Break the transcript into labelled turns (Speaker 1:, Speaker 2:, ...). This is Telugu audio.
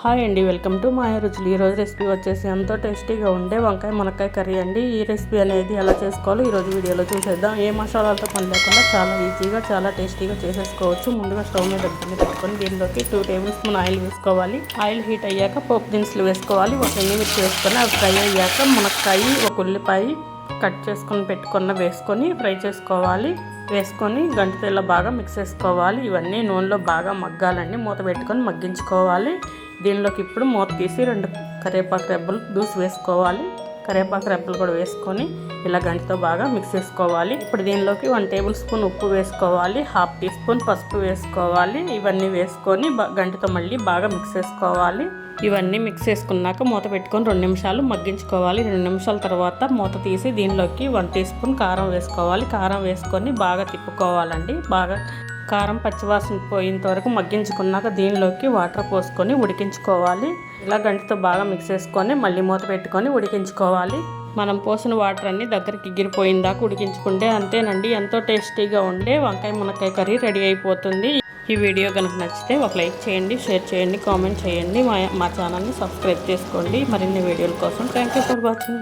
Speaker 1: హాయ్ అండి, వెల్కమ్ టు మాయ రుచులు. ఈరోజు రెసిపీ వచ్చేసి ఎంతో టేస్టీగా ఉండే వంకాయ మునక్కాయ కర్రీ అండి. ఈ రెసిపీ అనేది ఎలా చేసుకోవాలో ఈరోజు వీడియోలో చూసేద్దాం. ఏ మసాలాలతో పని లేకుండా చాలా ఈజీగా చాలా టేస్టీగా చేసేసుకోవచ్చు. ముందుగా స్టవ్ మీద పెట్టుకొని దీనిలోకి 2 టేబుల్ స్పూన్ ఆయిల్ వేసుకోవాలి. ఆయిల్ హీట్ అయ్యాక పోపు దినుసులు వేసుకోవాలి. ఒక ఎండుమిర్చి వేసుకొని అవి ఫ్రై అయ్యాక మునక్కాయ, ఒక ఉల్లిపాయ కట్ చేసుకొని పెట్టుకున్న వేసుకొని ఫ్రై చేసుకోవాలి. వేసుకొని గంటితో ఇలా బాగా మిక్స్ చేసుకోవాలి. ఇవన్నీ నూనెలో బాగా మగ్గాలండి. మూత పెట్టుకొని మగ్గించుకోవాలి. దీనిలోకి ఇప్పుడు మూత తీసి 2 కరివేపాకు రెబ్బలు దూసి వేసుకోవాలి. కరివేపాకు రెబ్బలు కూడా వేసుకొని ఇలా గంటితో బాగా మిక్స్ చేసుకోవాలి. ఇప్పుడు దీనిలోకి 1 టేబుల్ స్పూన్ ఉప్పు వేసుకోవాలి. 1/2 టీ స్పూన్ పసుపు వేసుకోవాలి. ఇవన్నీ వేసుకొని గంటితో మళ్ళీ బాగా మిక్స్ చేసుకోవాలి. ఇవన్నీ మిక్స్ చేసుకున్నాక మూత పెట్టుకొని 2 నిమిషాలు మగ్గించుకోవాలి. 2 నిమిషాల తర్వాత మూత తీసి దీనిలోకి 1 టీ స్పూన్ కారం వేసుకోవాలి. కారం వేసుకొని బాగా తిప్పుకోవాలండి. బాగా కారం పచ్చివాసన పోయేంత వరకు మగ్గించుకున్నాక దీనిలోకి వాటర్ పోసుకొని ఉడికించుకోవాలి. ఇలా గంటితో బాగా మిక్స్ చేసుకొని మళ్ళీ మూత పెట్టుకొని ఉడికించుకోవాలి. మనం పోసిన వాటర్ అన్ని దగ్గరికి ఎగిరిపోయిందాక ఉడికించుకుంటే అంతేనండి, ఎంతో టేస్టీగా ఉండే వంకాయ మునక్కాయ కర్రీ రెడీ అయిపోతుంది. ఈ వీడియో కనుక నచ్చితే ఒక లైక్ చేయండి, షేర్ చేయండి, కామెంట్ చేయండి. మా ఛానల్ని సబ్స్క్రైబ్ చేసుకోండి. మరిన్ని వీడియోల కోసం థ్యాంక్ యూ ఫర్ వాచింగ్.